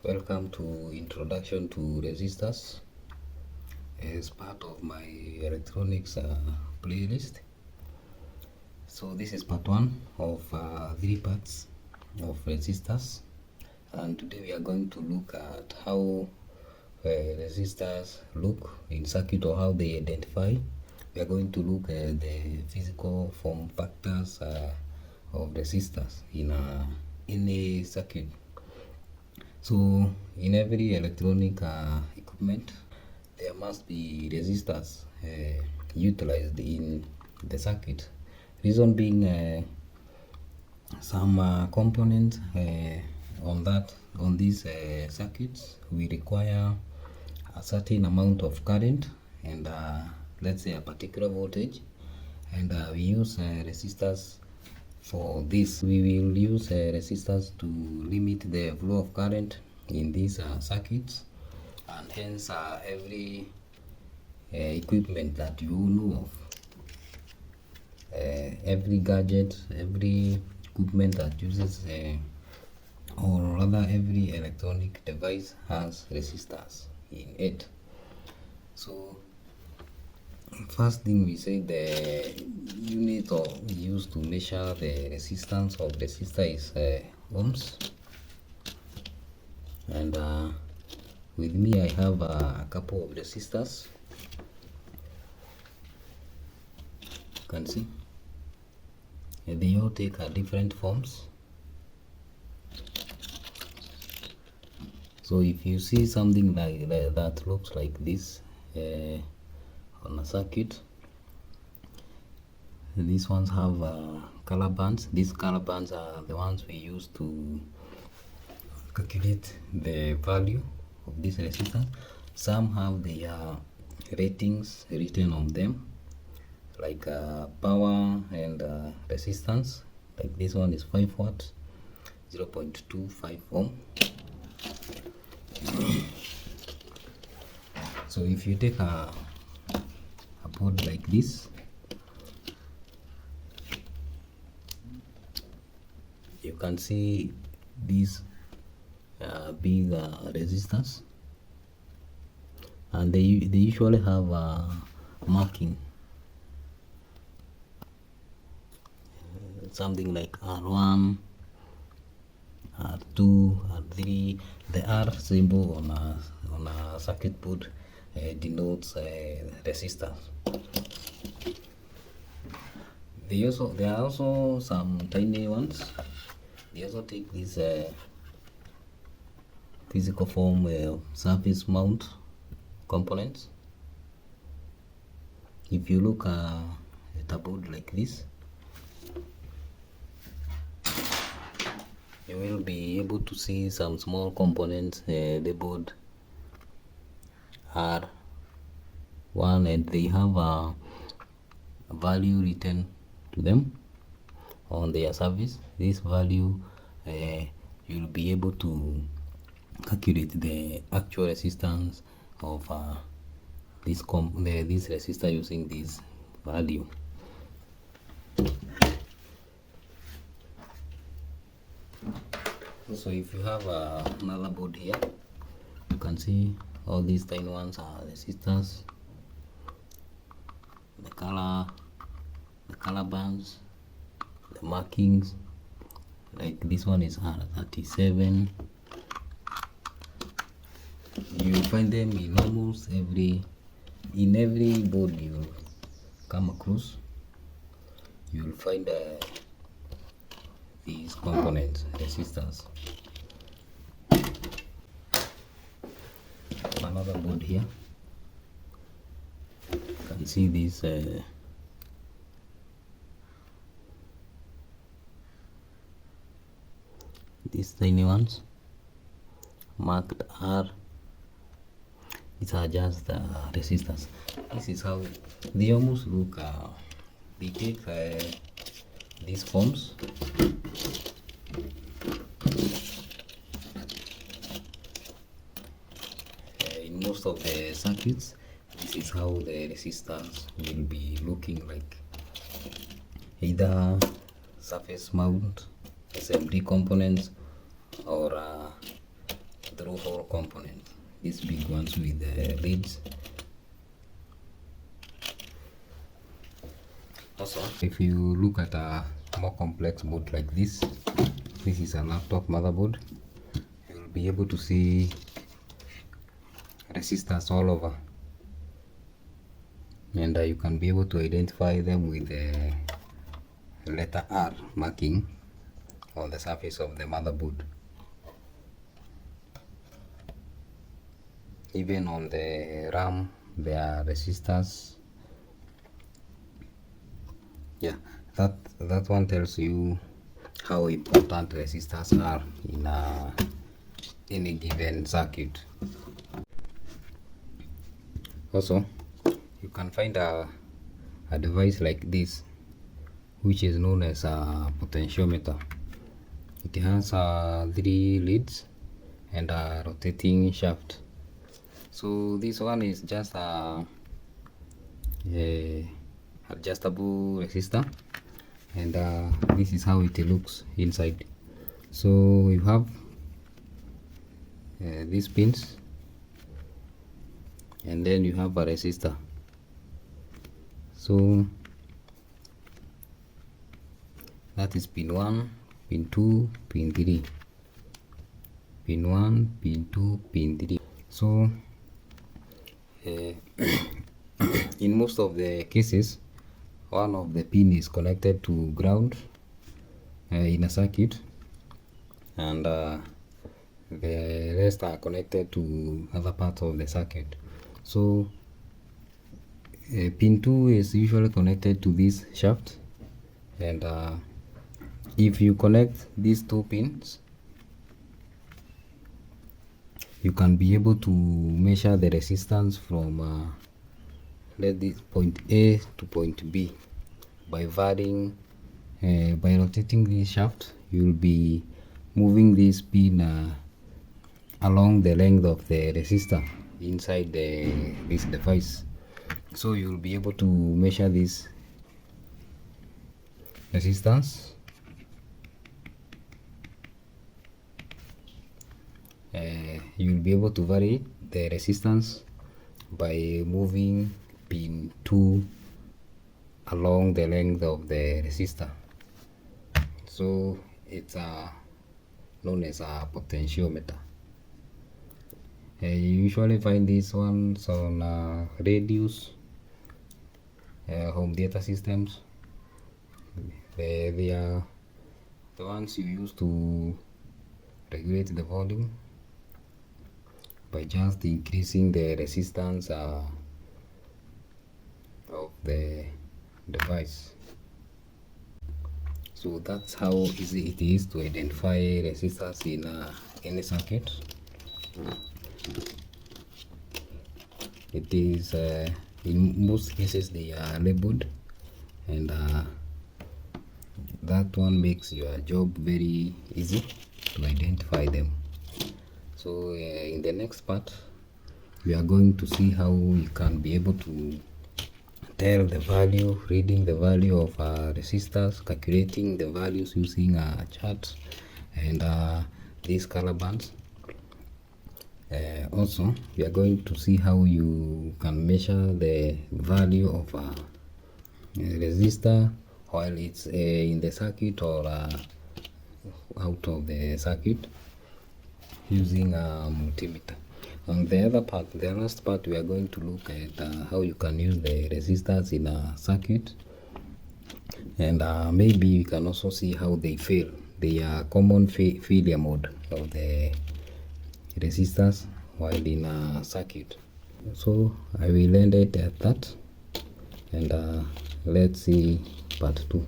Welcome to Introduction to Resistors as part of my electronics playlist. So this is part 1 of 3 parts of resistors, and today we are going to look at how resistors look in circuit or how they identify. We are going to look at the physical form factors of resistors in a circuit. So in every electronic equipment, there must be resistors utilized in the circuit. Reason being, some components on these circuits we require a certain amount of current and let's say a particular voltage, and we use resistors for this. We will use resistors to limit the flow of current in these circuits, and hence every equipment that you know of, every gadget, every equipment that uses or rather every electronic device has resistors in it. So first thing, we say the unit used to measure the resistance of resistor is ohms, and with me I have a couple of resistors. You can see they all take different forms. So if you see something like that looks like this on a circuit, these ones have color bands. These color bands are the ones we use to calculate the value of this resistance. Some have their ratings written on them, like power and resistance. Like this one is 5 watts, 0.25 ohm. So if you take a board like this, you can see these big resistors, and they usually have marking, something like R1, R2, R3. The R symbol on a circuit board denotes resistors. There are also some tiny ones. They also take this physical form surface mount components. If you look at a board like this, you will be able to see some small components. The board are one, and they have a value written to them on their surface. This value you'll be able to calculate the actual resistance of this resistor using this value. So if you have another board here, you can see all these tiny ones are resistors. The color bands, the markings, like this one is R37. You find them in almost every board you come across. You will find these components, resistors. Another board here, you can see these tiny ones marked R. These are just resistors. This is how they almost look. They take these forms. In most of the circuits, this is how the resistors will be looking like. Either surface mount assembly components or through hole components, these big ones with the lids. Also, if you look at a more complex board like this is a laptop motherboard, you will be able to see resistors all over, and you can be able to identify them with the letter R marking on the surface of the motherboard. Even on the RAM there are resistors. Yeah, that one tells you how important resistors are in any given circuit. Also, you can find a device like this, which is known as a potentiometer. It has 3 leads and a rotating shaft. So this one is just a adjustable resistor, and this is how it looks inside. So you have these pins, and then you have a resistor. So that is pin 1, pin 2, pin 3, pin 1, pin 2, pin 3. So in most of the cases, one of the pin is connected to ground in a circuit, and the rest are connected to other parts of the circuit. So pin 2 is usually connected to this shaft, and if you connect these 2 pins, you can be able to measure the resistance from let this point A to point B by varying by rotating this shaft. You will be moving this pin along the length of the resistor inside this device. So you will be able to measure this resistance. You will be able to vary the resistance by moving pin 2 along the length of the resistor. So it's known as a potentiometer. You usually find these ones on radios, home theater systems. They are the ones you use to regulate the volume by just increasing the resistance of the device. So that's how easy it is to identify resistors in any circuit. It is in most cases they are labeled, and that one makes your job very easy to identify them. So in the next part, we are going to see how you can be able to tell the value, reading the value of resistors, calculating the values using a chart, and these color bands. Also, we are going to see how you can measure the value of a resistor while it's in the circuit or out of the circuit using a multimeter. On the other part, the last part, we are going to look at how you can use the resistors in a circuit, and maybe you can also see how they fail. They are common failure mode of the resistors while in a circuit. So I will end it at that, and let's see part 2.